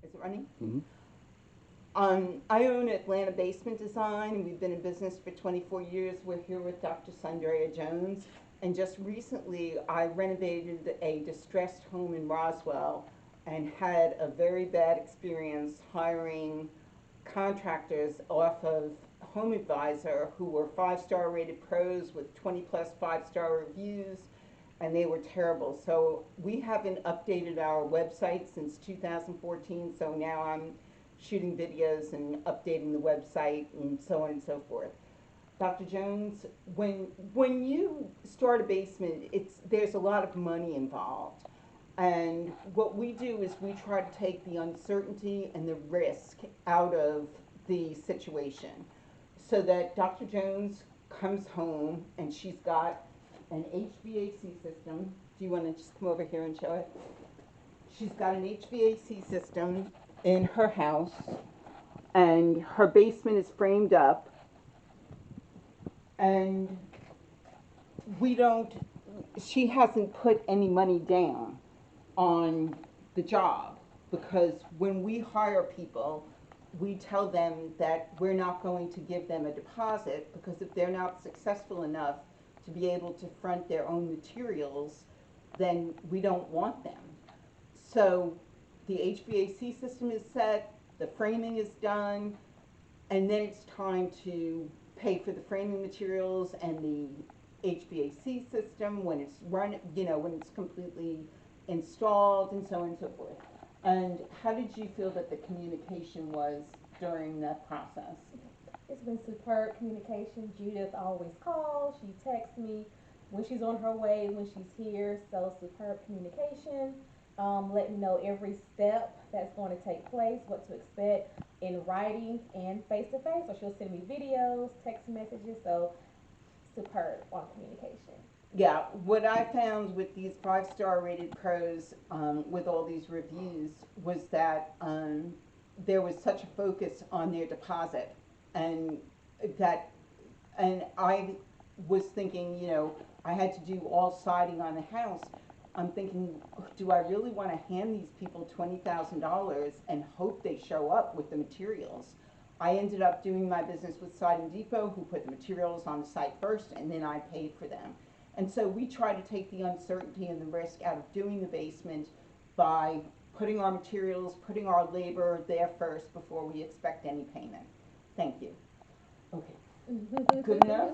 Is it running? Mm-hmm. I own Atlanta Basement Design. We've been in business for 24 years. We're here with Dr. Sundrea Jones. And just recently, I renovated a distressed home in Roswell and had a very bad experience hiring contractors off of Home Advisor who were 5-star rated pros with 20 plus 5-star reviews, and they were terrible. So we haven't updated our website since 2014, so now I'm shooting videos and updating the website and so on and so forth. Dr. Jones, when you start a basement, there's a lot of money involved. And what we do is we try to take the uncertainty and the risk out of the situation so that Dr. Jones comes home and she's got an HVAC system. Do you want to just come over here and show it? She's got an HVAC system in her house, and her basement is framed up, and we don't, she hasn't put any money down on the job, because when we hire people, we tell them that we're not going to give them a deposit, because if they're not successful enough to be able to front their own materials, then we don't want them. So the HVAC system is set, the framing is done, and then it's time to pay for the framing materials and the HVAC system when it's run, when it's completely installed, and so on and so forth. And how did you feel that the communication was during that process? It's been superb communication. Judith always calls, she texts me when she's on her way, when she's here. So superb communication. Let me know every step that's going to take place, what to expect in writing and face to face. So she'll send me videos, text messages. So superb on communication. Yeah, what I found with these 5-star rated pros, with all these reviews, was that there was such a focus on their deposit, and that, and I was thinking, I had to do all siding on the house. I'm thinking, do I really want to hand these people $20,000 and hope they show up with the materials? I ended up doing my business with Siding Depot, who put the materials on the site first, and then I paid for them. And so we try to take the uncertainty and the risk out of doing the basement by putting our materials, putting our labor there first before we expect any payment. Thank you. Okay. Good enough?